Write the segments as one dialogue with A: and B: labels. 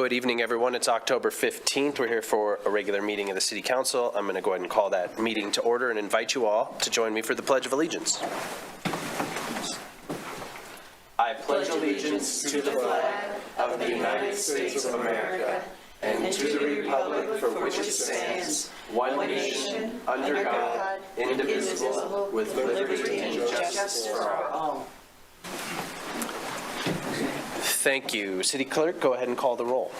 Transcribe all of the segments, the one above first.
A: Good evening, everyone. It's October 15th. We're here for a regular meeting of the City Council. I'm going to go ahead and call that meeting to order and invite you all to join me for the Pledge of Allegiance. I pledge allegiance to the flag of the United States of America and to the republic for which it stands, one nation, under God, indivisible, with liberty and justice for all. Thank you. City Clerk, go ahead and call the roll.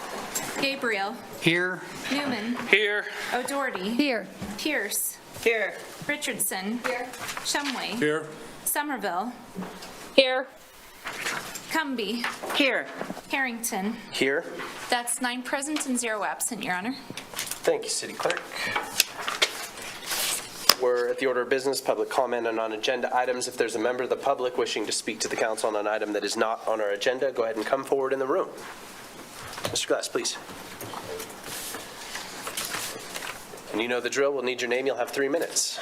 B: Gabriel.
C: Here.
B: Newman.
A: Here.
B: O'Doherty.
D: Here.
B: Pierce.
D: Here.
B: Richardson. Here. Shumway.
C: Here.
B: Somerville.
D: Here.
B: Cumby.
D: Here.
B: Harrington.
A: Here.
B: That's 9 present and 0 absent, Your Honor.
A: Thank you, City Clerk. We're at the order of business, public comment on non-agenda items. If there's a member of the public wishing to speak to the council on an item that is not on our agenda, go ahead and come forward in the room. Mr. Glass, please. And you know the drill. We'll need your name. You'll have 3 minutes.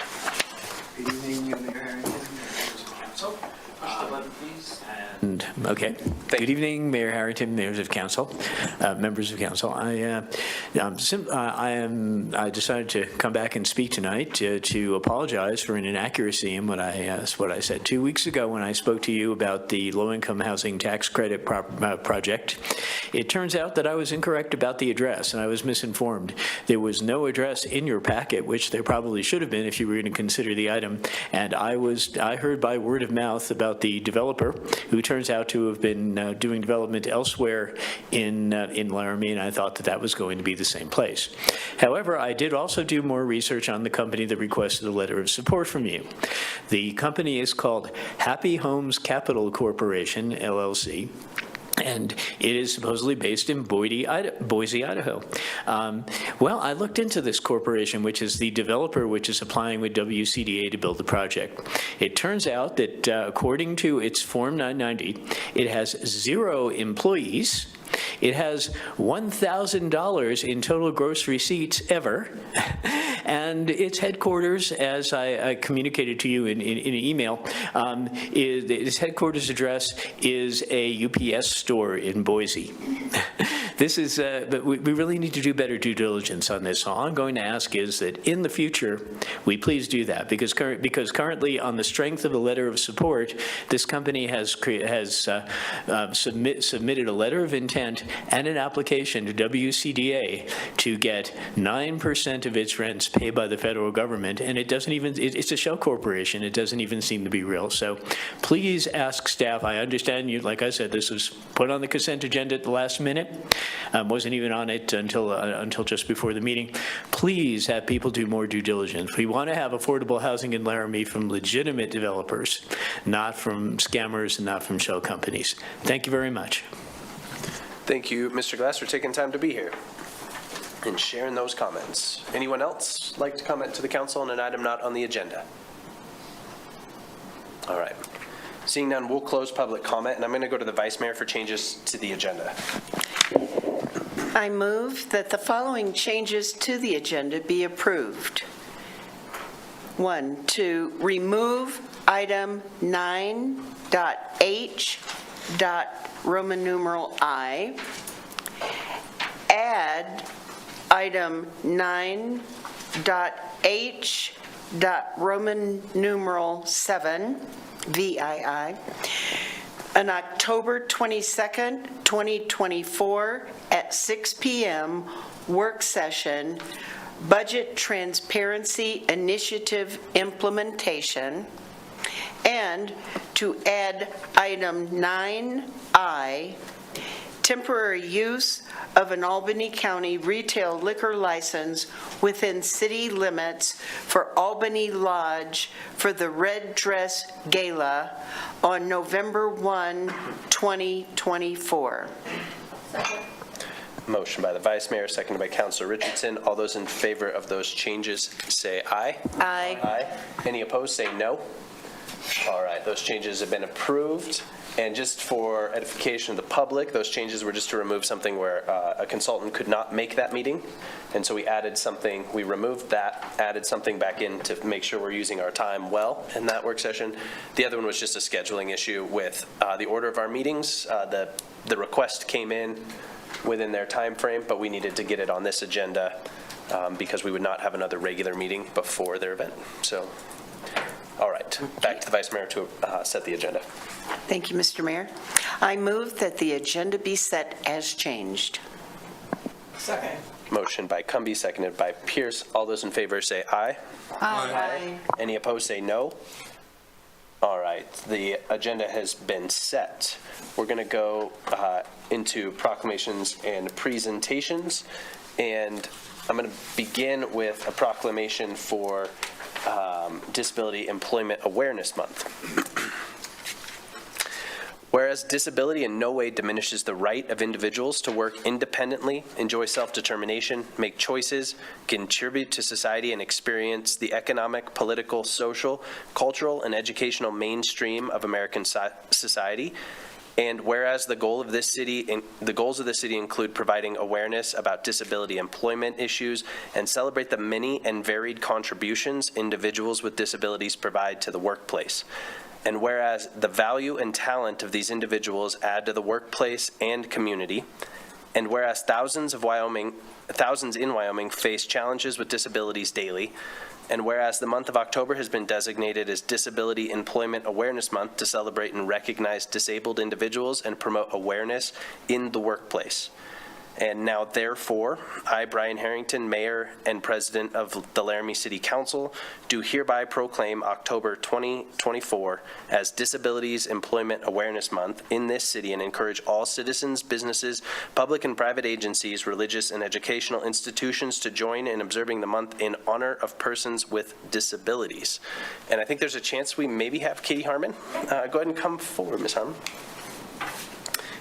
E: Good evening, Mayor Harrington, members of council. Please.
C: Okay. Good evening, Mayor Harrington, members of council, members of council. I decided to come back and speak tonight to apologize for an inaccuracy in what I said 2 weeks ago when I spoke to you about the low-income housing tax credit project. It turns out that I was incorrect about the address, and I was misinformed. There was no address in your packet, which there probably should have been if you were going to consider the item. And I heard by word of mouth about the developer, who turns out to have been doing development elsewhere in Laramie, and I thought that was going to be the same place. However, I did also do more research on the company that requested a letter of support from you. The company is called Happy Homes Capital Corporation, LLC. And it is supposedly based in Boise, Idaho. Well, I looked into this corporation, which is the developer which is applying with WCDA to build the project. It turns out that according to its Form 990, it has 0 employees. It has $1,000 in total gross receipts ever, and its headquarters, as I communicated to you in an email, its headquarters address is a UPS store in Boise. This is, but we really need to do better due diligence on this. So all I'm going to ask is that in the future, we please do that, because currently, on the strength of a letter of support, this company has submitted a letter of intent and an application to WCDA to get 9% of its rents paid by the federal government, and it doesn't even, it's a shell corporation. It doesn't even seem to be real. So please ask staff. I understand you, like I said, this was put on the consent agenda at the last minute. Wasn't even on it until just before the meeting. Please have people do more due diligence. We want to have affordable housing in Laramie from legitimate developers, not from scammers and not from shell companies. Thank you very much.
A: Thank you, Mr. Glass, for taking time to be here and sharing those comments. Anyone else like to comment to the council on an item not on the agenda? All right. Seeing none, we'll close public comment, and I'm going to go to the Vice Mayor for changes to the agenda.
D: I move that the following changes to the agenda be approved. 1, to remove item 9.H. Roman numeral I, add item 9.H. Roman numeral 7, VII, on October 22nd, 2024 at 6 p.m. work session, Budget Transparency Initiative Implementation, and to add item 9I, temporary use of an Albany County retail liquor license within city limits for Albany Lodge for the Red Dress Gala on November 1, 2024.
B: Second.
A: Motion by the Vice Mayor, seconded by Councilor Richardson. All those in favor of those changes say aye.
D: Aye.
A: Aye. Any opposed say no. All right, those changes have been approved. And just for edification of the public, those changes were just to remove something where a consultant could not make that meeting. And so we added something, we removed that, added something back in to make sure we're using our time well in that work session. The other one was just a scheduling issue with the order of our meetings. The request came in within their time frame, but we needed to get it on this agenda because we would not have another regular meeting before their event. So, all right, back to the Vice Mayor to set the agenda.
D: Thank you, Mr. Mayor. I move that the agenda be set as changed.
E: Second.
A: Motion by Cumby, seconded by Pierce. All those in favor say aye.
D: Aye.
A: Any opposed say no. All right, the agenda has been set. We're going to go into proclamations and presentations, and I'm going to begin with a proclamation for Disability Employment Awareness Month. Whereas disability in no way diminishes the right of individuals to work independently, enjoy self-determination, make choices, contribute to society, and experience the economic, political, social, cultural, and educational mainstream of American society. And whereas the goals of this city include providing awareness about disability employment issues and celebrate the many and varied contributions individuals with disabilities provide to the workplace. And whereas the value and talent of these individuals add to the workplace and community, and whereas thousands in Wyoming face challenges with disabilities daily, and whereas the month of October has been designated as Disability Employment Awareness Month to celebrate and recognize disabled individuals and promote awareness in the workplace. And now, therefore, I, Brian Harrington, Mayor and President of the Laramie City Council, do hereby proclaim October 2024 as Disabilities Employment Awareness Month in this city and encourage all citizens, businesses, public and private agencies, religious and educational institutions to join in observing the month in honor of persons with disabilities. And I think there's a chance we maybe have Katie Harmon. Go ahead and come forward, Ms. Harmon.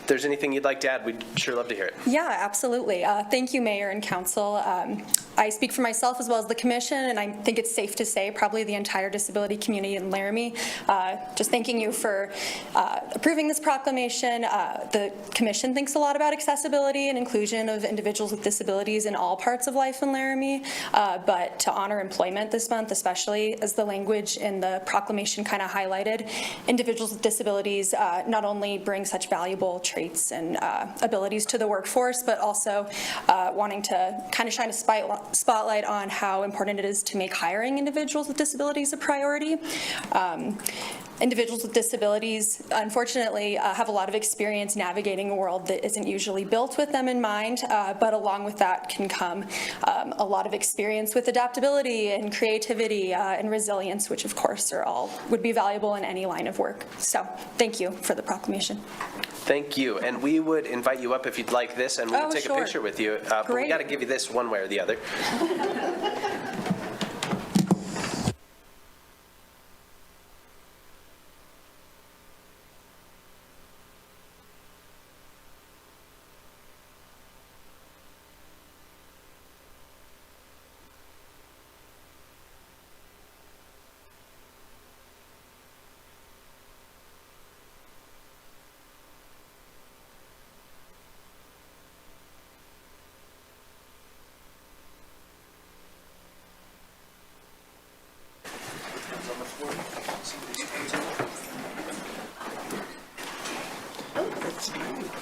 A: If there's anything you'd like to add, we'd sure love to hear it.
F: Yeah, absolutely. Thank you, Mayor and Council. I speak for myself as well as the Commission, and I think it's safe to say probably the entire disability community in Laramie. Just thanking you for approving this proclamation. The Commission thinks a lot about accessibility and inclusion of individuals with disabilities in all parts of life in Laramie, but to honor employment this month, especially as the language in the proclamation kind of highlighted, individuals with disabilities not only bring such valuable traits and abilities to the workforce, but also wanting to kind of shine a spotlight on how important it is to make hiring individuals with disabilities a priority. Individuals with disabilities, unfortunately, have a lot of experience navigating a world that isn't usually built with them in mind, but along with that can come a lot of experience with adaptability and creativity and resilience, which of course would be valuable in any line of work. So thank you for the proclamation.
A: Thank you. And we would invite you up if you'd like this, and we would take a picture with you. But we got to give you this one way or the other.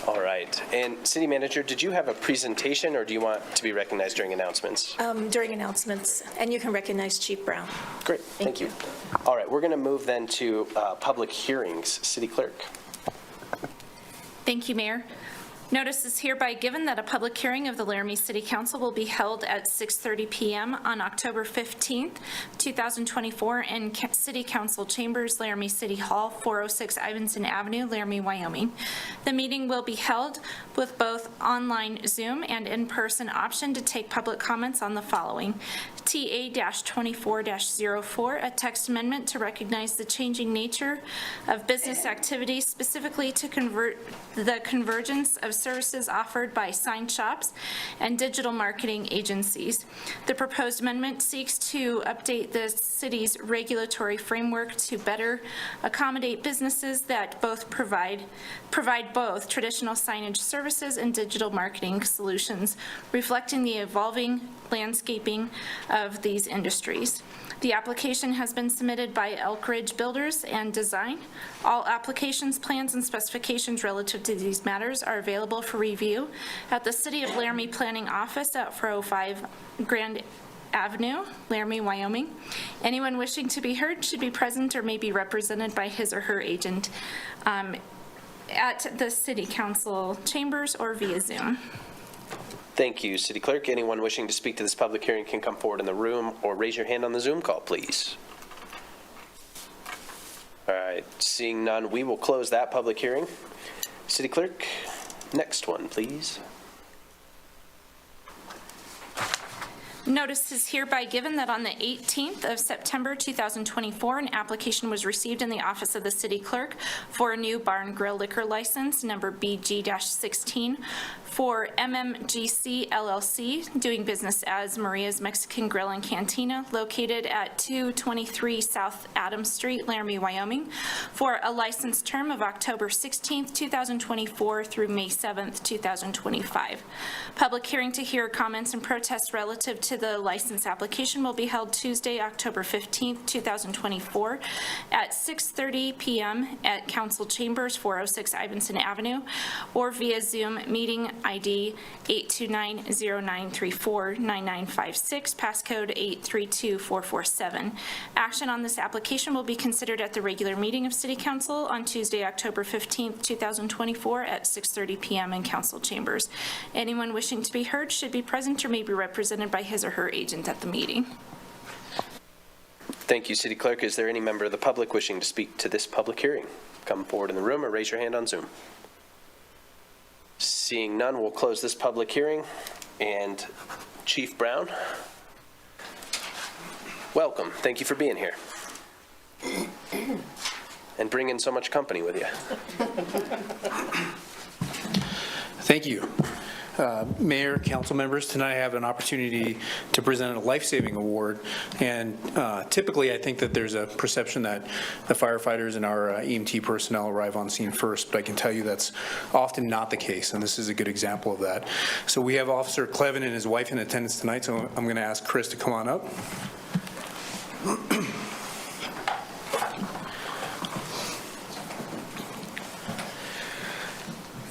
A: All right. And City Manager, did you have a presentation, or do you want to be recognized during announcements?
G: During announcements, and you can recognize Chief Brown.
A: Great. Thank you. All right. We're going to move then to public hearings. City Clerk.
B: Thank you, Mayor. Notice is hereby given that a public hearing of the Laramie City Council will be held at 6:30 p.m. on October 15th, 2024 in City Council Chambers, Laramie City Hall, 406 Ivinson Avenue, Laramie, Wyoming. The meeting will be held with both online Zoom and in-person option to take public comments on the following. TA-24-04, a text amendment to recognize the changing nature of business activities, specifically to convert the convergence of services offered by sign shops and digital marketing agencies. The proposed amendment seeks to update the city's regulatory framework to better accommodate businesses that both provide both traditional signage services and digital marketing solutions, reflecting the evolving landscaping of these industries. The application has been submitted by Elk Ridge Builders and Design. All applications, plans, and specifications relative to these matters are available for review at the City of Laramie Planning Office at 405 Grand Avenue, Laramie, Wyoming. Anyone wishing to be heard should be present or may be represented by his or her agent at the City Council chambers or via Zoom.
A: Thank you, City Clerk. Anyone wishing to speak to this public hearing can come forward in the room or raise your hand on the Zoom call, please. All right, seeing none, we will close that public hearing. City Clerk, next one, please.
B: Notice is hereby given that on the 18th of September 2024, an application was received in the office of the city clerk for a new bar and grill liquor license, number BG-16, for MMGC LLC, doing business as Maria's Mexican Grill and Cantina, located at 223 South Adams Street, Laramie, Wyoming, for a license term of October 16th, 2024 through May 7th, 2025. Public hearing to hear comments and protests relative to the license application will be held Tuesday, October 15th, 2024 at 6:30 p.m. at Council Chambers, 406 Ivinson Avenue, or via Zoom, meeting ID 829-0934-9956, passcode 832447. Action on this application will be considered at the regular meeting of City Council on Tuesday, October 15th, 2024 at 6:30 p.m. in Council Chambers. Anyone wishing to be heard should be present or may be represented by his or her agent at the meeting.
A: Thank you, City Clerk. Is there any member of the public wishing to speak to this public hearing? Come forward in the room or raise your hand on Zoom. Seeing none, we'll close this public hearing. And Chief Brown, welcome. Thank you for being here and bringing so much company with you.
H: Thank you. Mayor, council members, tonight I have an opportunity to present a life-saving award, and typically I think that there's a perception that the firefighters and our EMT personnel arrive on scene first, but I can tell you that's often not the case, and this is a good example of that. So we have Officer Clevin and his wife in attendance tonight, so I'm going to ask Chris to come on up.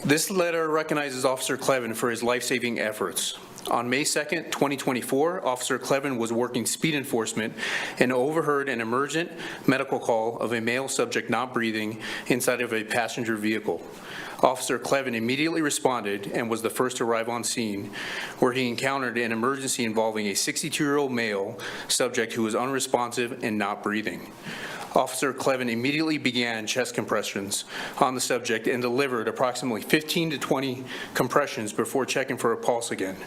H: This letter recognizes Officer Clevin for his life-saving efforts. On May 2nd, 2024, Officer Clevin was working speed enforcement and overheard an emergent medical call of a male subject not breathing inside of a passenger vehicle. Officer Clevin immediately responded and was the first to arrive on scene, where he encountered an emergency involving a 62-year-old male subject who was unresponsive and not breathing. Officer Clevin immediately began chest compressions on the subject and delivered approximately 15 to 20 compressions before checking for a pulse again.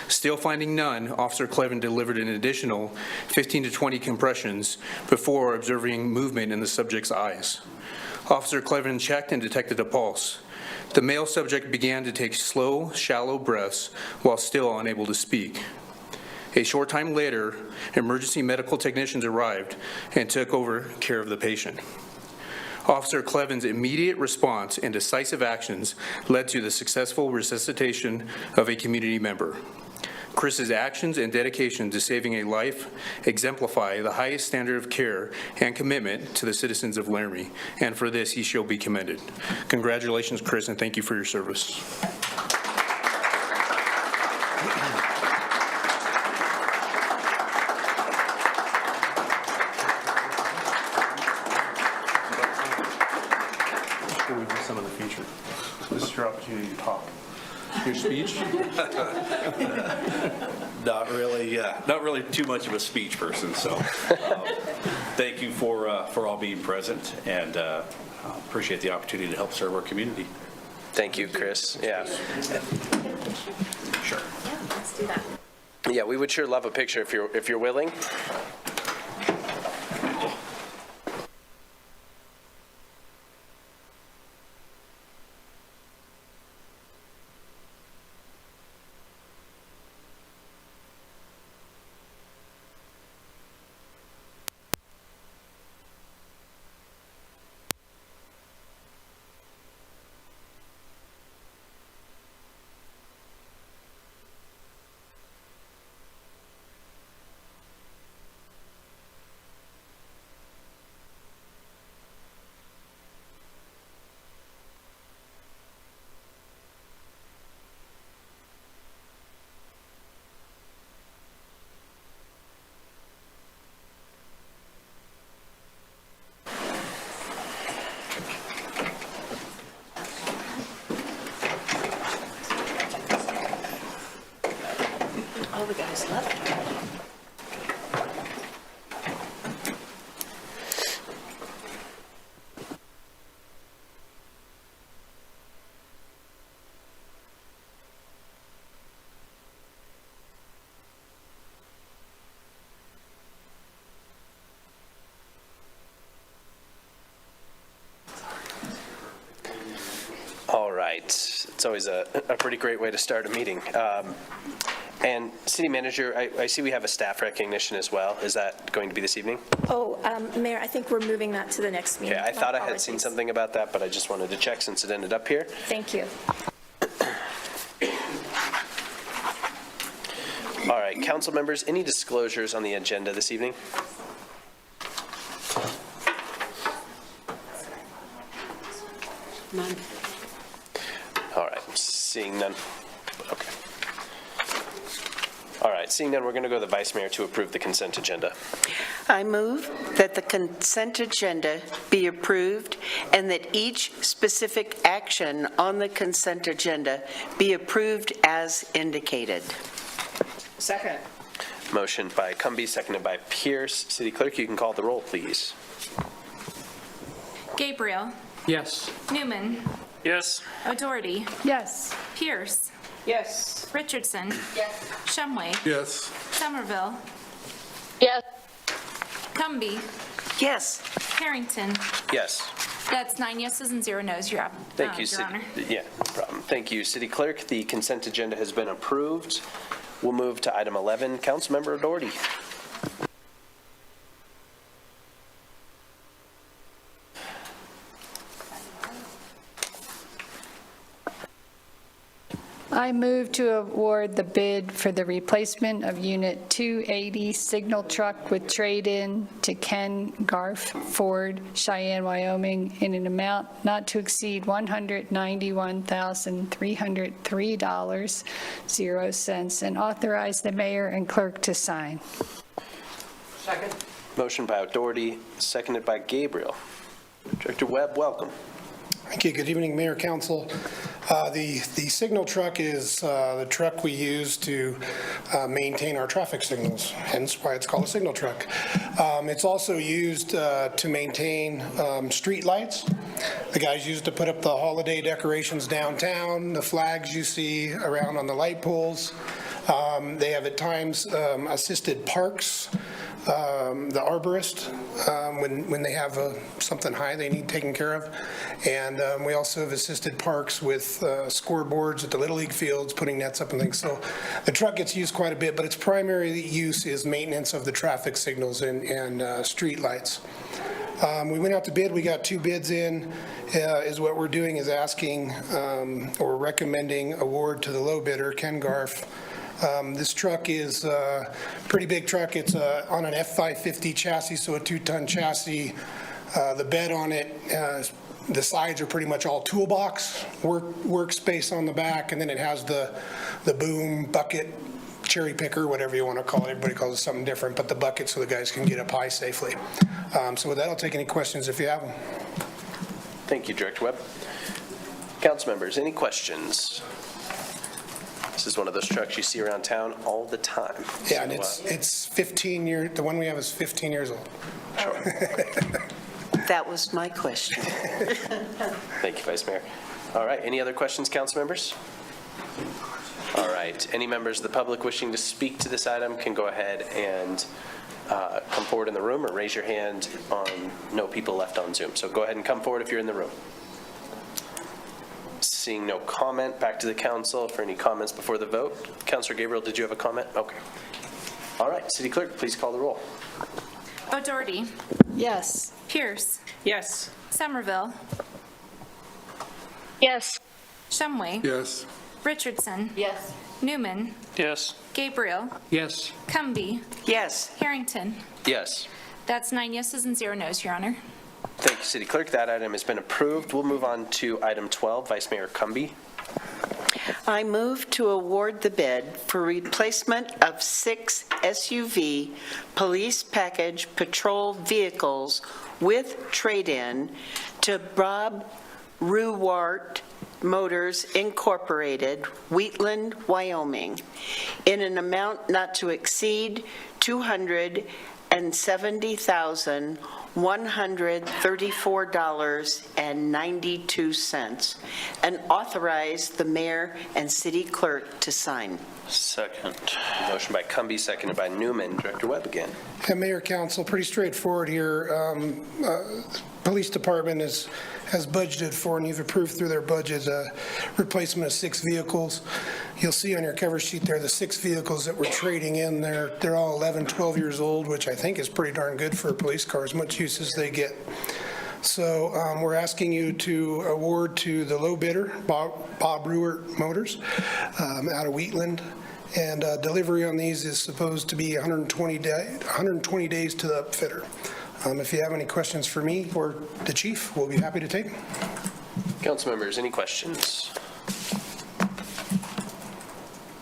H: Still finding none, Officer Clevin delivered an additional 15 to 20 compressions before observing movement in the subject's eyes. Officer Clevin checked and detected a pulse. The male subject began to take slow, shallow breaths while still unable to speak. A short time later, emergency medical technicians arrived and took over care of the patient. Officer Clevin's immediate response and decisive actions led to the successful resuscitation of a community member. Chris's actions and dedication to saving a life exemplify the highest standard of care and commitment to the citizens of Laramie, and for this he shall be commended. Congratulations, Chris, and thank you for your service. Some of the future. This is your opportunity to talk. Your speech?
I: Not really too much of a speech person, so thank you for all being present, and appreciate the opportunity to help serve our community.
A: Thank you, Chris. Yeah.
I: Sure.
G: Yeah, let's do that.
A: Yeah, we would sure love a picture if you're willing.
G: All the guys left.
A: All right. It's always a pretty great way to start a meeting. And City Manager, I see we have a staff recognition as well. Is that going to be this evening?
G: Oh, Mayor, I think we're moving that to the next meeting.
A: Okay, I
G: My
A: thought I had seen
G: apologies.
A: something about that, but I just wanted to check since it ended up here.
G: Thank you.
A: All right, council members, any disclosures on the agenda this evening?
D: None.
A: All right, seeing none. Okay. All right, seeing none, we're going to go to the Vice Mayor to approve the consent agenda.
D: I move that the consent agenda be approved and that each specific action on the consent agenda be approved as indicated.
E: Second.
A: Motion by Cumby, seconded by Pierce. City Clerk, you can call the roll, please.
B: Gabriel.
H: Yes.
B: Newman.
I: Yes.
B: O'Doherty.
F: Yes.
B: Pierce.
E: Yes.
B: Richardson. Yes. Shumway.
H: Yes.
B: Somerville.
G: Yes.
B: Cumby.
D: Yes.
B: Harrington.
A: Yes.
B: That's 9 yeses and 0 nos, Your
A: Thank you,
B: Your
A: City.
B: Honor.
A: Yeah, no problem. Thank you, City Clerk. The consent agenda has been approved. We'll move to item 11. Councilmember O'Doherty.
J: I move to award the bid for the replacement of Unit 280 signal truck with trade-in to Ken Garf Ford, Cheyenne, Wyoming, in an amount not to exceed $191,303.00, and authorize the mayor and clerk to sign.
E: Second.
A: Motion by O'Doherty, seconded by Gabriel. Director Webb, welcome.
K: Thank you. Good evening, Mayor, Council. The signal truck is the truck we use to maintain our traffic signals, hence why it's called a signal truck. It's also used to maintain street lights. The guys use it to put up the holiday decorations downtown, the flags you see around on the light poles. They have at times assisted parks. The arborist, when they have something high they need taken care of. And we also have assisted parks with scoreboards at the Little League fields, putting nets up and things. So the truck gets used quite a bit, but its primary use is maintenance of the traffic signals and street lights. We went out to bid. We got 2 bids in. Is what we're doing is asking or recommending award to the low bidder, Ken Garf. This truck is a pretty big truck. It's on an F550 chassis, so a 2-ton chassis. The bed on it, the sides are pretty much all toolbox, workspace on the back, and then it has the boom, bucket, cherry picker, whatever you want to call it. Everybody calls it something different, but the bucket so the guys can get up high safely. So with that, I'll take any questions if you have them.
A: Thank you, Director Webb. Council members, any questions? This is one of those trucks you see around town all the time.
K: Yeah, and it's 15 years, the one we have is 15 years old.
D: That was my question.
A: Thank you, Vice Mayor. All right, any other questions, council members? All right, any members of the public wishing to speak to this item can go ahead and come forward in the room or raise your hand on no people left on Zoom. So go ahead and come forward if you're in the room. Seeing no comment, back to the council for any comments before the vote. Councilor Gabriel, did you have a comment? Okay. All right, City Clerk, please call the roll.
B: O'Doherty.
J: Yes.
B: Pierce.
E: Yes.
B: Somerville.
G: Yes.
B: Shumway.
H: Yes.
B: Richardson.
G: Yes.
B: Newman.
I: Yes.
B: Gabriel.
H: Yes.
B: Cumby.
D: Yes.
B: Harrington.
A: Yes.
B: That's 9 yeses and 0 nos, Your Honor.
A: Thank you, City Clerk. That item has been approved. We'll move on to item 12, Vice Mayor Cumby.
D: I move to award the bid for replacement of 6 SUV police package patrol vehicles with trade-in to Bob Ruwart Motors Incorporated, Wheatland, Wyoming, in an amount not to exceed $270,134.92, and authorize the mayor and city clerk to sign.
A: Second. Motion by Cumby, seconded by Newman. Director Webb again.
K: And Mayor, Council, pretty straightforward here. Police Department has budgeted for, and you've approved through their budget, replacement of 6 vehicles. You'll see on your cover sheet there, the 6 vehicles that we're trading in, they're all 11, 12 years old, which I think is pretty darn good for a police car, as much use as they get. So we're asking you to award to the low bidder, Bob Rewert Motors, out of Wheatland. And delivery on these is supposed to be 120 days to the upfitter. If you have any questions for me or the chief, we'll be happy to take them.
A: Council members, any questions?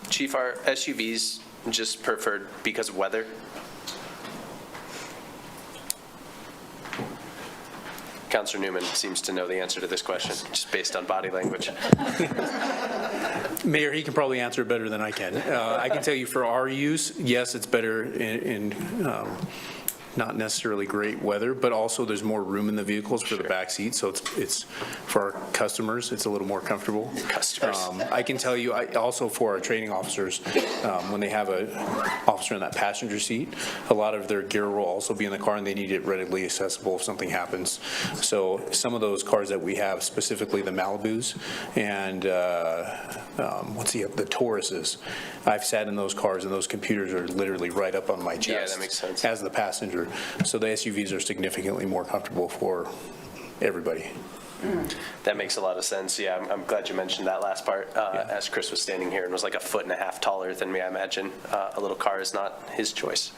A: Chief, are SUVs just preferred because of weather? Councilor Newman seems to know the answer to this question, just based on body language.
H: Mayor, he can probably answer it better than I can. I can tell you for our use, yes, it's better in not necessarily great weather, but also there's more room in the vehicles for the back seat, so it's for our customers, it's a little more comfortable. I can tell you, also for our training officers, when they have an officer in that passenger seat, a lot of their gear will also be in the car, and they need it readily accessible if something happens. So some of those cars that we have, specifically the Malibus and the Tauruses, I've sat in those cars, and those computers are literally right up on my chest.
A: Yeah, that makes sense.
H: As the passenger. So the SUVs are significantly more comfortable for everybody.
A: That makes a lot of sense. Yeah, I'm glad you mentioned that last part. As Chris was standing here and was like 1.5 feet taller than me, I imagine a little car is not his choice.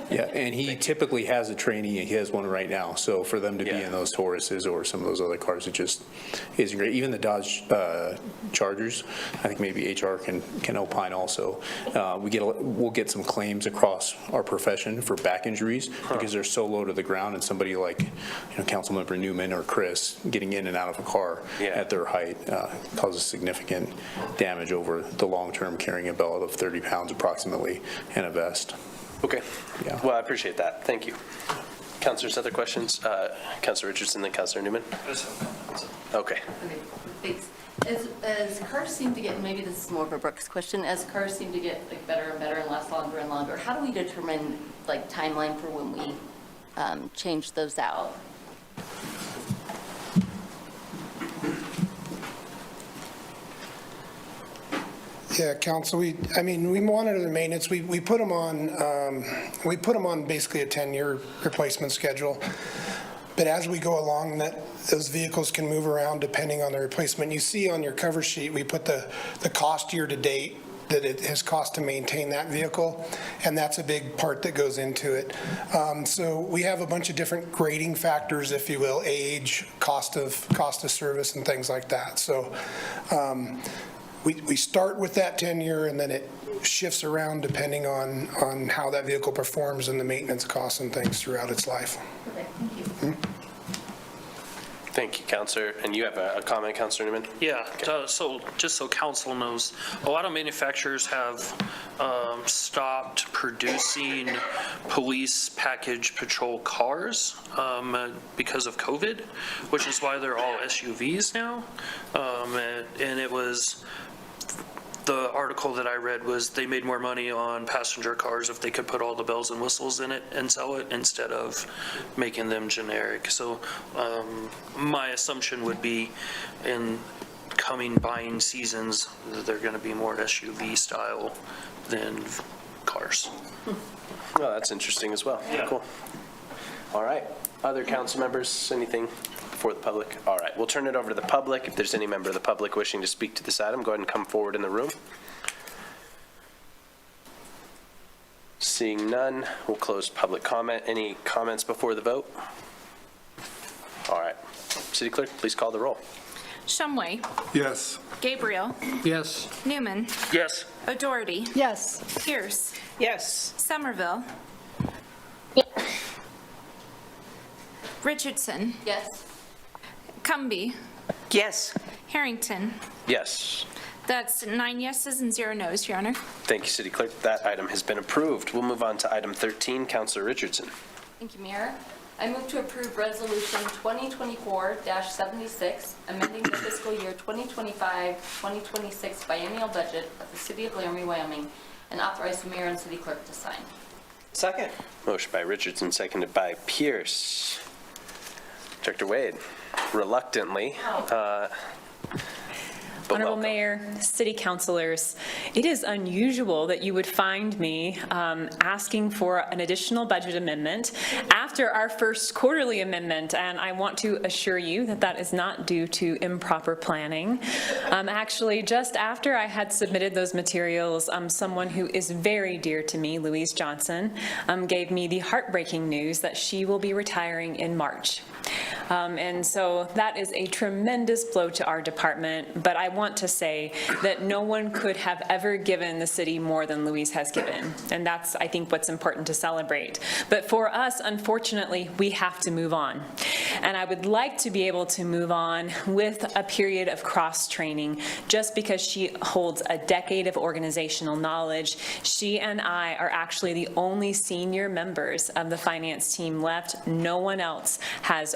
H: Yeah, and he typically has a trainee. He has one right now. So for them to be in those Tauruses or some of those other cars, it just isn't great. Even the Dodge Chargers, I think maybe HR can opine also. We'll get some claims across our profession for back injuries because they're so low to the ground, and somebody like Councilmember Newman or Chris getting in and out of a car at their height causes significant damage over the long term, carrying a belt of 30 pounds approximately and a vest.
A: Okay.
H: Yeah.
A: Well, I appreciate that. Thank you. Councilors, other questions? Councilor Richardson, then Councilor Newman. Okay.
L: Thanks. As cars seem to get, maybe this is more of a Brooks question, as cars seem to get better and better and last longer and longer, how do we determine timeline for when we change those out?
K: Yeah, Council, we monitor the maintenance. We put them on basically a 10-year replacement schedule. But as we go along, those vehicles can move around depending on the replacement. You see on your cover sheet, we put the cost year to date that it has cost to maintain that vehicle, and that's a big part that goes into it. So we have a bunch of different grading factors, if you will, age, cost of service, and things like that. So we start with that 10-year, and then it shifts around depending on how that vehicle performs and the maintenance costs and things throughout its life.
L: Okay, thank you.
A: Thank you, Councilor. And you have a comment, Councilor Newman?
M: Yeah, so just so council knows, a lot of manufacturers have stopped producing police package patrol cars because of COVID, which is why they're all SUVs now. And it was, the article that I read was they made more money on passenger cars if they could put all the bells and whistles in it and sell it instead of making them generic. So my assumption would be in coming buying seasons that they're going to be more SUV style than cars.
A: Well, that's interesting as well. Yeah. Cool. All right. Other council members, anything for the public? All right, we'll turn it over to the public. If there's any member of the public wishing to speak to this item, go ahead and come forward in the room. Seeing none, we'll close public comment. Any comments before the vote? All right. City Clerk, please call the roll.
B: Shumway.
E: Yes.
B: Gabriel.
E: Yes.
B: Newman.
M: Yes.
B: O'Doherty.
J: Yes.
B: Pierce.
G: Yes.
B: Somerville. Richardson.
L: Yes.
B: Cumby.
D: Yes.
B: Harrington.
A: Yes.
B: That's 9 yeses and 0 nos, Your Honor.
A: Thank you, City Clerk. That item has been approved. We'll move on to item 13. Councilor Richardson.
L: Thank you, Mayor. I move to approve Resolution 2024-76, amending the fiscal year 2025-2026 biennial budget of the City of Laramie, Wyoming, and authorize the mayor and city clerk to sign.
E: Second.
A: Motion by Richardson, seconded by Pierce. Director Wade, reluctantly, but
N: Honorable
A: welcome.
N: Mayor, city councilors, it is unusual that you would find me asking for an additional budget amendment after our first quarterly amendment, and I want to assure you that that is not due to improper planning. Actually, just after I had submitted those materials, someone who is very dear to me, Louise Johnson, gave me the heartbreaking news that she will be retiring in March. And so that is a tremendous blow to our department, but I want to say that no one could have ever given the city more than Louise has given. And that's, I think, what's important to celebrate. But for us, unfortunately, we have to move on. And I would like to be able to move on with a period of cross-training, just because she holds a decade of organizational knowledge. She and I are actually the only senior members of the finance team left. No one else has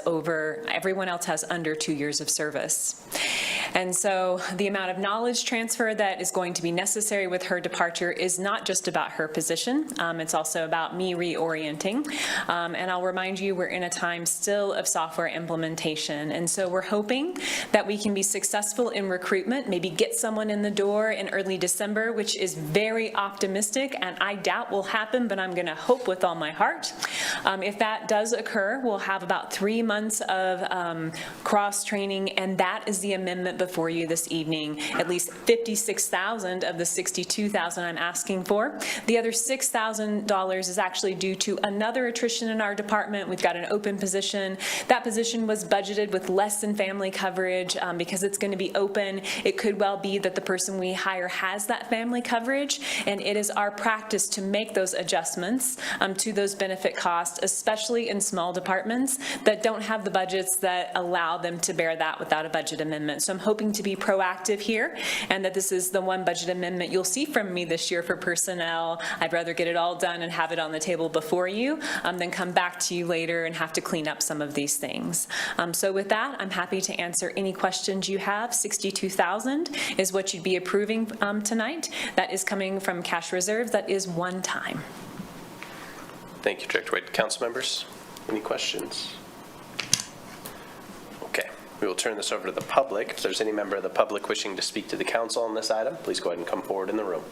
N: everyone else has under 2 years of service. And so the amount of knowledge transfer that is going to be necessary with her departure is not just about her position, it's also about me reorienting. And I'll remind you, we're in a time still of software implementation. And so we're hoping that we can be successful in recruitment, maybe get someone in the door in early December, which is very optimistic and I doubt will happen, but I'm going to hope with all my heart. If that does occur, we'll have about 3 months of cross-training, and that is the amendment before you this evening. At least $56,000 of the $62,000 I'm asking for. The other $6,000 is actually due to another attrition in our department. We've got an open position. That position was budgeted with less than family coverage because it's going to be open. It could well be that the person we hire has that family coverage, and it is our practice to make those adjustments to those benefit costs, especially in small departments that don't have the budgets that allow them to bear that without a budget amendment. So I'm hoping to be proactive here, and that this is the one budget amendment you'll see from me this year for personnel. I'd rather get it all done and have it on the table before you than come back to you later and have to clean up some of these things. So with that, I'm happy to answer any questions you have. $62,000 is what you'd be approving tonight. That is coming from cash reserves. That is one time.
A: Thank you, Director Wade. Council members, any questions? Okay, we will turn this over to the public. If there's any member of the public wishing to speak to the council on this item, please go ahead and come forward in the room.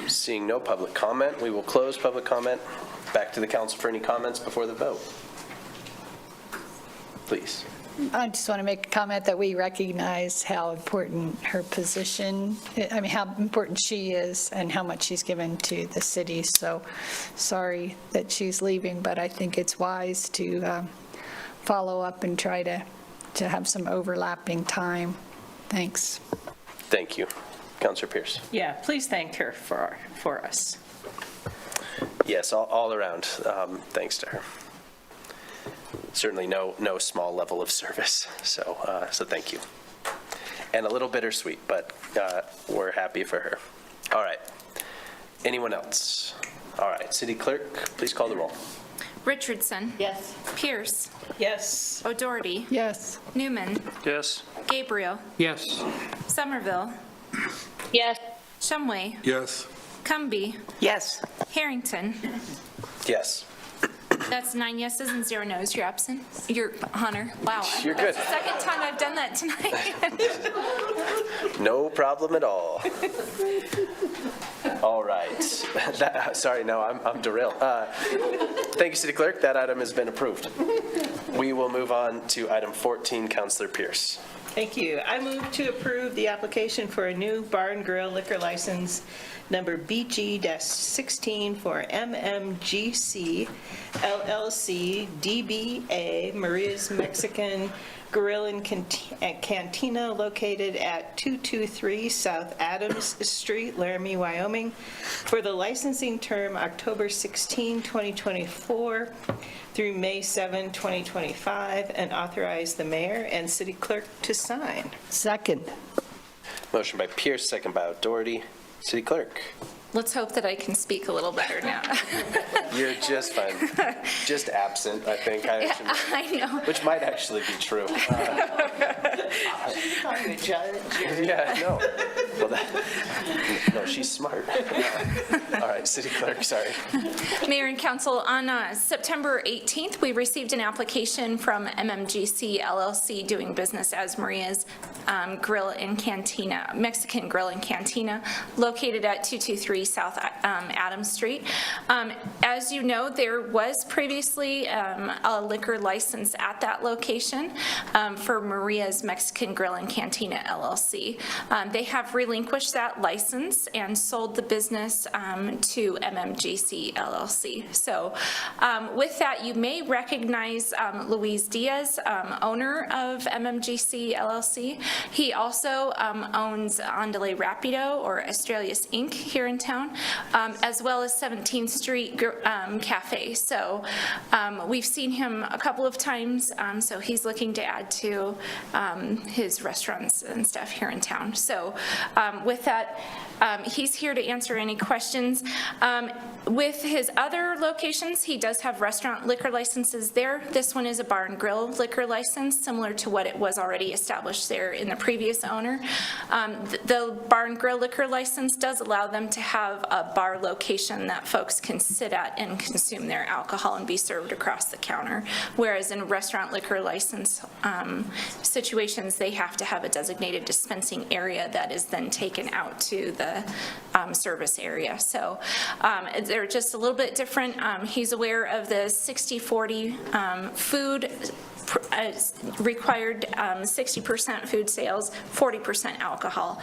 A: Seeing no public comment, we will close public comment. Back to the council for any comments before the vote. Please.
J: I just want to make a comment that we recognize how important her position, how important she is and how much she's given to the city. So sorry that she's leaving, but I think it's wise to follow up and try to have some overlapping time. Thanks.
A: Thank you. Councilor Pierce.
O: Yeah, please thank her for us.
A: Yes, all around, thanks to her. Certainly no small level of service, so thank you. And a little bittersweet, but we're happy for her. All right. Anyone else? All right, City Clerk, please call the roll.
B: Richardson.
L: Yes.
B: Pierce.
O: Yes.
B: O'Doherty.
J: Yes.
B: Newman.
M: Yes.
B: Gabriel.
H: Yes.
B: Somerville.
G: Yes.
B: Shumway.
H: Yes.
B: Cumby.
D: Yes.
B: Harrington.
A: Yes.
B: That's 9 yeses and 0 nos. You're absent. Your honor. Wow.
A: You're
B: That's
A: good.
B: the second time I've done that tonight.
A: No problem at all. All right. Sorry, no, I'm derailed. Thank you, City Clerk. That item has been approved. We will move on to item 14, Councilor Pierce.
O: Thank you. I move to approve the application for a new bar and grill liquor license number BG-16 for MMGC LLC DBA Maria's Mexican Grill and Cantina located at 223 South Adams Street, Laramie, Wyoming, for the licensing term October 16, 2024 through May 7, 2025, and authorize the mayor and city clerk to sign.
D: Second.
A: Motion by Pierce, second by O'Doherty. City Clerk.
B: Let's hope that I can speak a little better now.
A: You're just fine. Just absent, I think.
B: I know.
A: Which might actually be true. Yeah, no. Well, no, she's smart. All right, City Clerk, sorry.
B: Mayor and Council, on September 18th, we received an application from MMGC LLC doing business as Maria's Grill and Cantina, Mexican Grill and Cantina, located at 223 South Adams Street. As you know, there was previously a liquor license at that location for Maria's Mexican Grill and Cantina LLC. They have relinquished that license and sold the business to MMGC LLC. So with that, you may recognize Luis Diaz, owner of MMGC LLC. He also owns Untitled Chapter, or Australia's Inc. here in town, as well as 17th Street Cafe. So we've seen him a couple of times, so he's looking to add to his restaurants and stuff here in town. So with that, he's here to answer any questions. With his other locations, he does have restaurant liquor licenses there. This one is a bar and grill liquor license, similar to what it was already established there in the previous owner. The bar and grill liquor license does allow them to have a bar location that folks can sit at and consume their alcohol and be served across the counter, whereas in restaurant liquor license situations, they have to have a designated dispensing area that is then taken out to the service area. So they're just a little bit different. He's aware of the 60-40 food required 60% food sales, 40% alcohol.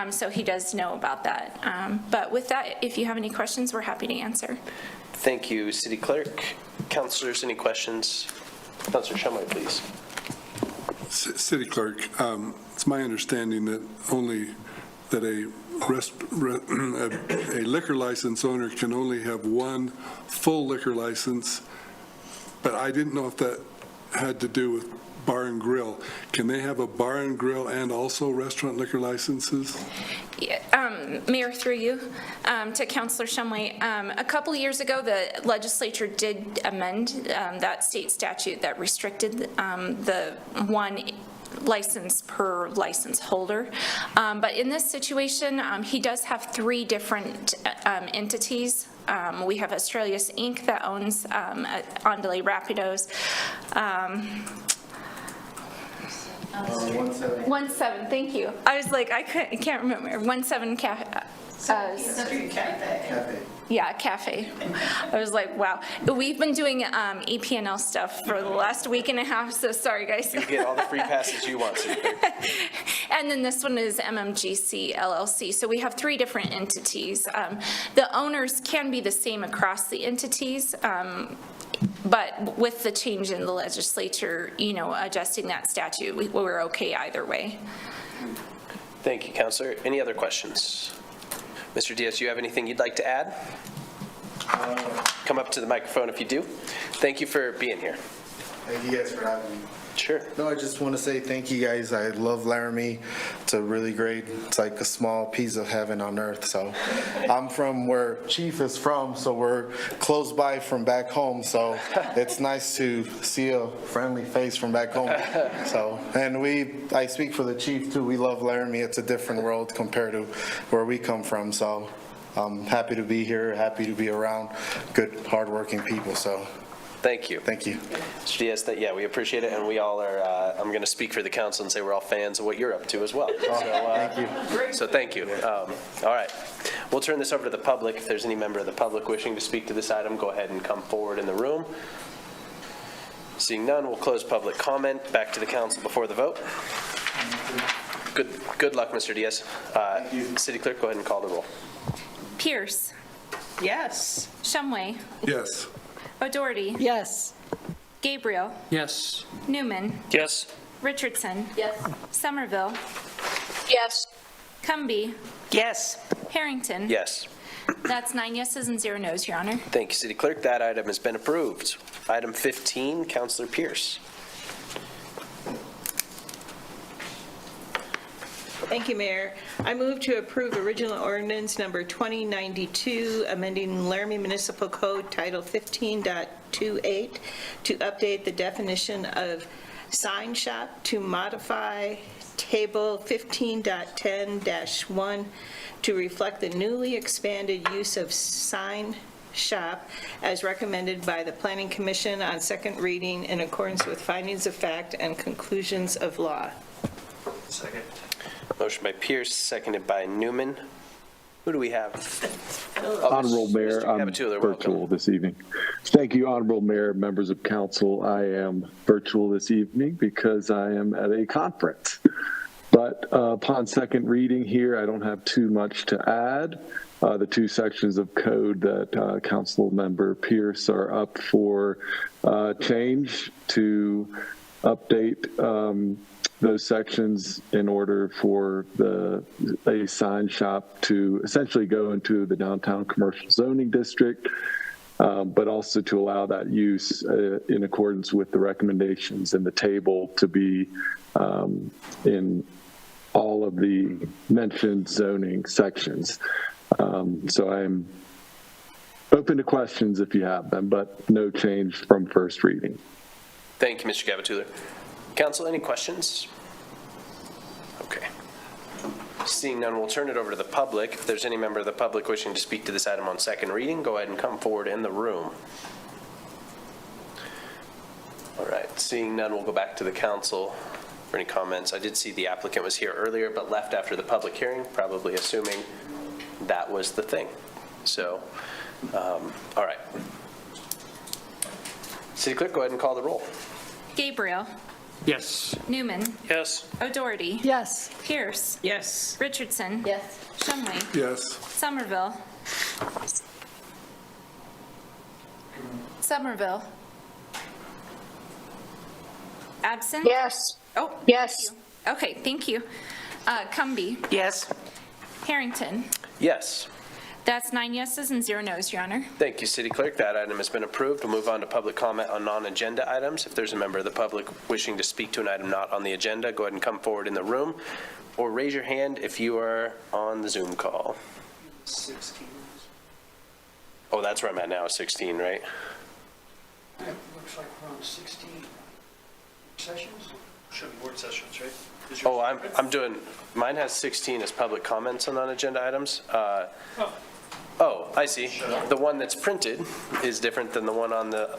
B: So he does know about that. But with that, if you have any questions, we're happy to answer.
A: Thank you, City Clerk. Councilors, any questions? Councilor Shumway, please.
P: City Clerk, it's my understanding that a liquor license owner can only have one full liquor license, but I didn't know if that had to do with bar and grill. Can they have a bar and grill and also restaurant liquor licenses?
B: Yeah, Mayor, through you, to Councilor Shumway, a couple years ago, the legislature did amend that state statute that restricted the one license per license holder. But in this situation, he does have three different entities. We have Australia's Inc. that owns Untitled Rapidos. 17, thank you. I was like, I can't remember. 17 Cafe. Yeah, Cafe. I was like, wow. We've been doing EPNL stuff for the last week and a half, so sorry, guys.
A: You get all the free passes you want, City Clerk.
B: And then this one is MMGC LLC. So we have three different entities. The owners can be the same across the entities, but with the change in the legislature, adjusting that statute, we're okay either way.
A: Thank you, Councilor. Any other questions? Mr. Diaz, do you have anything you'd like to add? Come up to the microphone if you do. Thank you for being here.
Q: Thank you guys for having me.
A: Sure.
Q: No, I just want to say thank you guys. I love Laramie. It's a really great, it's like a small piece of heaven on earth. So I'm from where Chief is from, so we're close by from back home. So it's nice to see a friendly face from back home. So, and I speak for the Chief too. We love Laramie. It's a different world compared to where we come from. So I'm happy to be here, happy to be around good, hardworking people. So.
A: Thank you.
Q: Thank you.
A: Mr. Diaz, yeah, we appreciate it, and we all are, I'm going to speak for the council and say we're all fans of what you're up to as well.
Q: Thank you.
A: So thank you. All right. We'll turn this over to the public. If there's any member of the public wishing to speak to this item, go ahead and come forward in the room. Seeing none, we'll close public comment. Back to the council before the vote. Good luck, Mr. Diaz. City Clerk, go ahead and call the roll.
B: Pierce.
O: Yes.
B: Shumway.
P: Yes.
B: O'Doherty.
D: Yes.
B: Gabriel.
M: Yes.
B: Newman.
M: Yes.
B: Richardson.
L: Yes.
B: Somerville.
G: Yes.
B: Cumby.
D: Yes.
B: Harrington.
A: Yes.
B: That's 9 yeses and 0 nos, Your Honor.
A: Thank you, City Clerk. That item has been approved. Item 15, Councilor Pierce.
O: Thank you, Mayor. I move to approve original ordinance number 2092, amending Laramie Municipal Code Title 15.28 to update the definition of sign shop, to modify Table 15.10-1 to reflect the newly expanded use of sign shop as recommended by the Planning Commission on second reading in accordance with findings of fact and conclusions of law.
E: Second.
A: Motion by Pierce, seconded by Newman. Who do we have?
R: Honorable Mayor, I'm virtual this evening. Thank you, Honorable Mayor, members of council. I am virtual this evening because I am at a conference. But upon second reading here, I don't have too much to add. The two sections of code that Council Member Pierce are up for change to update those sections in order for a sign shop to essentially go into the downtown commercial zoning district, but also to allow that use in accordance with the recommendations in the table to be in all of the mentioned zoning sections. So I'm open to questions if you have them, but no change from first reading.
A: Thank you, Mr. Gabatuller. Council, any questions? Okay. Seeing none, we'll turn it over to the public. If there's any member of the public wishing to speak to this item on second reading, go ahead and come forward in the room. All right, seeing none, we'll go back to the council for any comments. I did see the applicant was here earlier, but left after the public hearing, probably assuming that was the thing. So, all right. City Clerk, go ahead and call the roll.
B: Gabriel.
M: Yes.
B: Newman.
M: Yes.
B: O'Doherty.
J: Yes.
B: Pierce.
O: Yes.
B: Richardson.
L: Yes.
B: Shumway.
P: Yes.
B: Somerville. Somerville. Absent?
G: Yes.
B: Oh.
G: Yes.
B: Okay, thank you. Cumby.
D: Yes.
B: Harrington.
A: Yes.
B: That's 9 yeses and 0 nos, Your Honor.
A: Thank you, City Clerk. That item has been approved. We'll move on to public comment on non-agenda items. If there's a member of the public wishing to speak to an item not on the agenda, go ahead and come forward in the room, or raise your hand if you are on the Zoom call.
E: 16.
A: Oh, that's where I'm at now, 16, right?
E: It looks like we're on 16 sessions.
M: Should be work sessions, right?
A: Oh, I'm doing, mine has 16 as public comments on non-agenda items. Oh, I see. The one that's printed is different than the one on the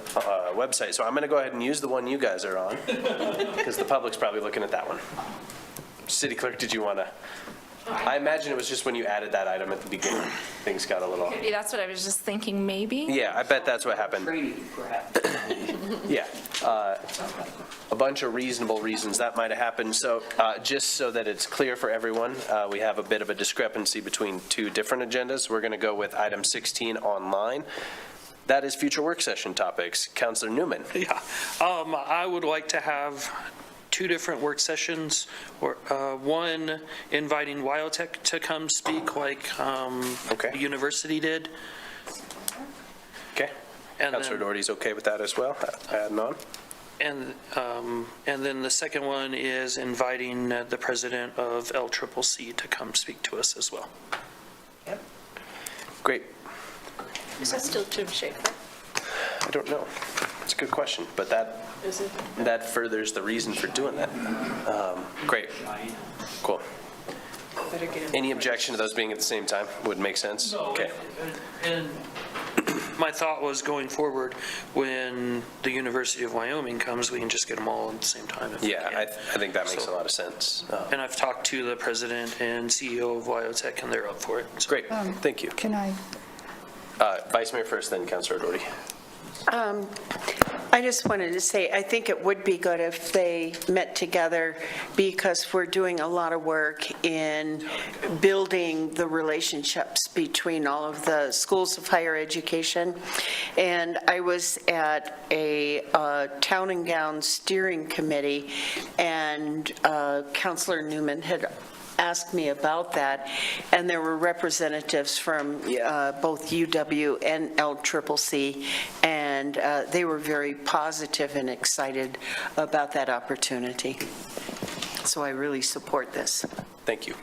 A: website. So I'm going to go ahead and use the one you guys are on, because the public's probably looking at that one. City Clerk, did you want to? I imagine it was just when you added that item at the beginning, things got a little.
B: Maybe that's what I was just thinking, maybe.
A: Yeah, I bet that's what happened. Yeah. A bunch of reasonable reasons that might have happened. So just so that it's clear for everyone, we have a bit of a discrepancy between two different agendas. We're going to go with item 16 online. That is future work session topics. Councilor Newman.
M: Yeah. I would like to have two different work sessions, or one inviting Wyotech to come speak like the university did.
A: Okay. Councilor Doherty's okay with that as well, adding on?
M: And then the second one is inviting the president of LCCC to come speak to us as well.
O: Yep.
A: Great.
G: Is that still Jim Schaefer?
A: I don't know. It's a good question, but that furthers the reason for doing that. Great. Cool. Any objection to those being at the same time? Would make sense?
M: No,
A: okay.
M: And my thought was going forward, when the University of Wyoming comes, we can just get them all at the same time.
A: Yeah, I think that makes a lot of sense.
M: And I've talked to the president and CEO of Wyotech, and they're up for it. So.
A: Great. Thank you.
J: Can I?
A: Vice Mayor first, then Councilor Doherty.
D: I just wanted to say, I think it would be good if they met together because we're doing a lot of work in building the relationships between all of the schools of higher education. And I was at a town and gown steering committee, and Counselor Newman had asked me about that, and there were representatives from both UW and LCCC, and they were very positive and excited about that opportunity. So I really support this.
A: Thank you.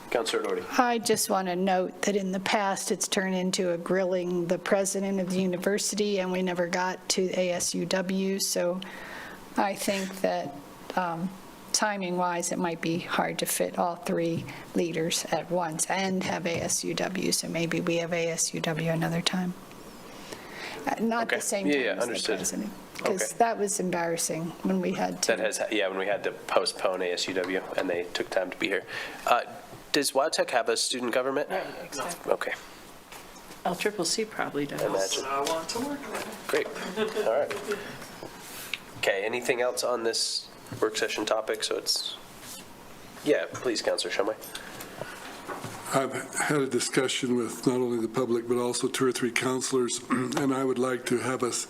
A: Councilor Doherty.
J: I just want to note that in the past, it's turned into a grilling the president of the university, and we never got to ASUW, so I think that timing-wise, it might be hard to fit all three leaders at once and have ASUW, so maybe we have ASUW another time. Not the same time as the president, because that was embarrassing when we had to.
A: When we had to postpone ASUW and they took time to be here. Does WildTech have a student government?
O: Right, exactly.
A: Okay.
O: LCCC probably does.
A: Imagine.
M: I want to work with.
A: Great. All right. Okay, anything else on this work session topic? So it's, yeah, please, Councilor Shumway.
P: I've had a discussion with not only the public, but also 2 or 3 counselors, and I would like to have us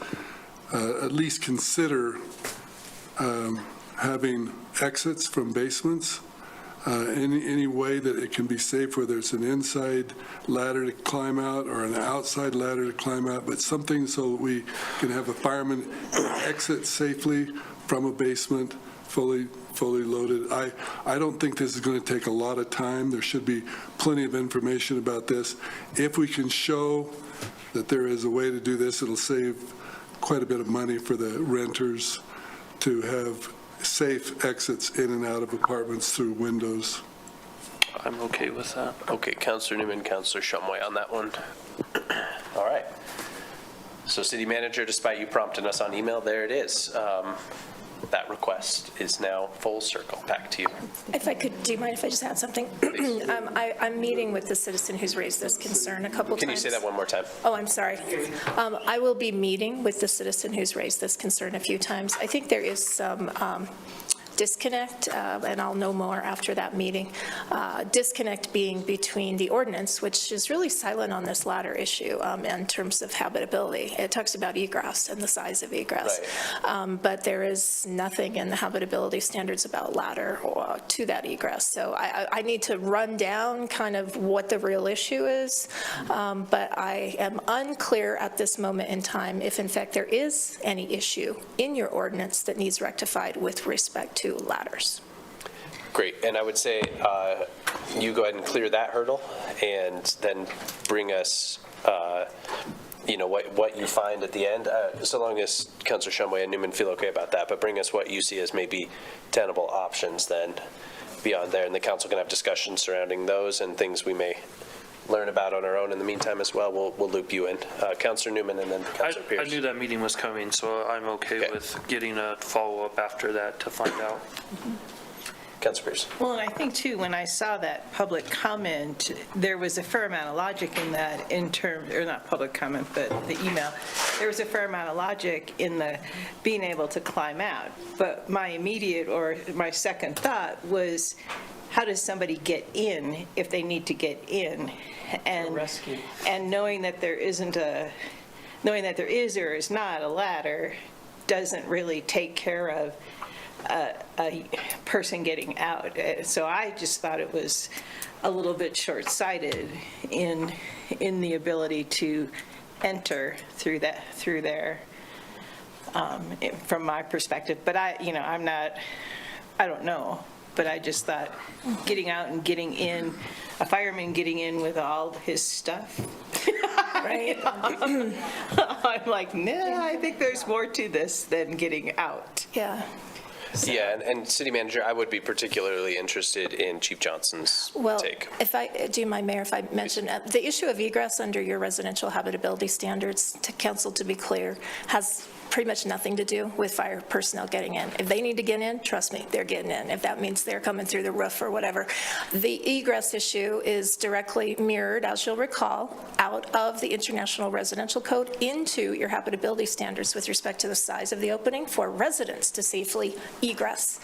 P: at least consider having exits from basements, any way that it can be safe, whether it's an inside ladder to climb out or an outside ladder to climb out, but something so that we can have a fireman exit safely from a basement, fully loaded. I don't think this is going to take a lot of time. There should be plenty of information about this. If we can show that there is a way to do this, it'll save quite a bit of money for the renters to have safe exits in and out of apartments through windows.
M: I'm okay with that.
A: Okay, Councilor Newman, Councilor Shumway on that one. All right. So City Manager, despite you prompting us on email, there it is. That request is now full circle. Back to you.
G: If I could, do you mind if I just add something? I'm meeting with the citizen who's raised this concern a couple times.
A: Can you say that one more time?
G: Oh, I'm sorry. I will be meeting with the citizen who's raised this concern a few times. I think there is some disconnect, and I'll know more after that meeting. Disconnect being between the ordinance, which is really silent on this latter issue in terms of habitability. It talks about egress and the size of egress, but there is nothing in the habitability standards about ladder or to that egress. So I need to run down kind of what the real issue is, but I am unclear at this moment in time if in fact there is any issue in your ordinance that needs rectified with respect to ladders.
A: Great, and I would say you go ahead and clear that hurdle and then bring us what you find at the end, so long as Councilor Shumway and Newman feel okay about that, but bring us what you see as maybe tenable options then beyond there, and the council can have discussions surrounding those and things we may learn about on our own in the meantime as well. We'll loop you in. Councilor Newman and then Councilor Pierce.
M: I knew that meeting was coming, so I'm okay with getting a follow-up after that to find out.
A: Councilor Pierce.
O: Well, and I think too, when I saw that public comment, there was a fair amount of logic in that in terms, or not public comment, but the email, there was a fair amount of logic in the being able to climb out. But my immediate or my second thought was, how does somebody get in if they need to get in? And knowing that there isn't knowing that there is or is not a ladder doesn't really take care of a person getting out. So I just thought it was a little bit short-sighted in the ability to enter through there, from my perspective. But I don't know. But I just thought getting out and getting in, a fireman getting in with all his stuff. Right. I'm like, nah, I think there's more to this than getting out.
G: Yeah.
A: So. Yeah, and City Manager, I would be particularly interested in Chief Johnson's take.
G: Do you mind, Mayor, if I mention the issue of egress under your residential habitability standards, to council, to be clear, has pretty much nothing to do with fire personnel getting in. If they need to get in, trust me, they're getting in. If that means they're coming through the roof or whatever. The egress issue is directly mirrored, as you'll recall, out of the International Residential Code into your habitability standards with respect to the size of the opening for residents to safely egress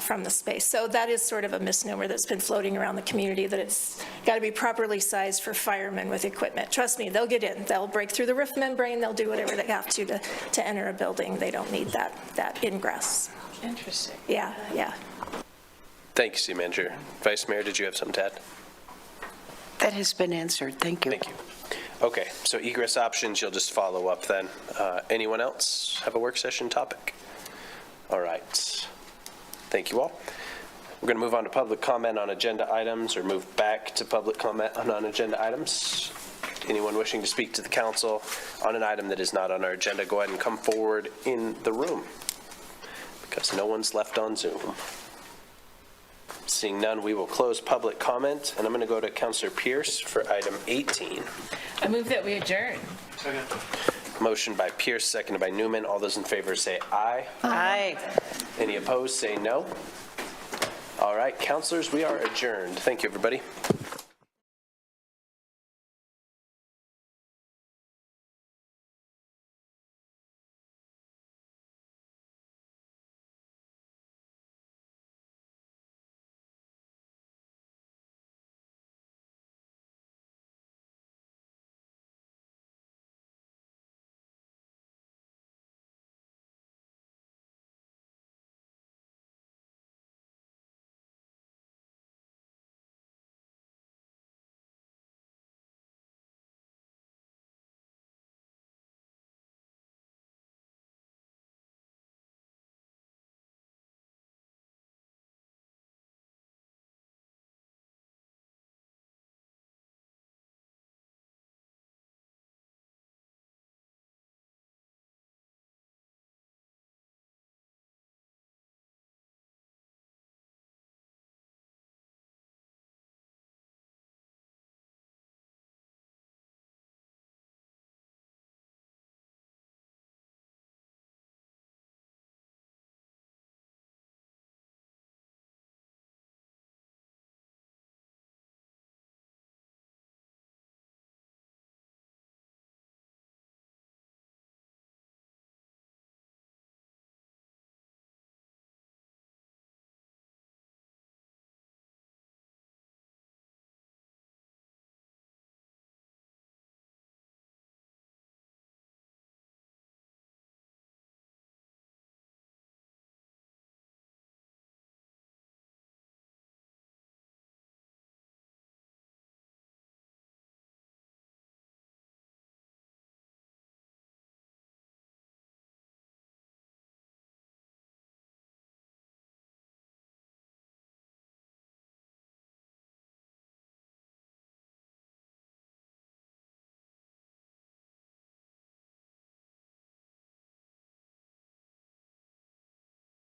G: from the space. So that is sort of a misnomer that's been floating around the community, that it's got to be properly sized for firemen with equipment. Trust me, they'll get in. They'll break through the roof membrane. They'll do whatever they have to enter a building. They don't need that ingress.
O: Interesting.
G: Yeah.
A: Thank you, City Manager. Vice Mayor, did you have something to add?
D: That has been answered. Thank you.
A: Thank you. Okay, so egress options, you'll just follow up then. Anyone else have a work session topic? All right. Thank you all. We're going to move on to public comment on agenda items, or move back to public comment on non-agenda items. Anyone wishing to speak to the council on an item that is not on our agenda, go ahead and come forward in the room, because no one's left on Zoom. Seeing none, we will close public comment, and I'm going to go to Councilor Pierce for item 18.
S: I move that we adjourn.
E: Second.
A: Motion by Pierce, seconded by Newman. All those in favor say aye.
D: Aye.
A: Any opposed, say no. All right, councilors, we are adjourned. Thank you, everybody.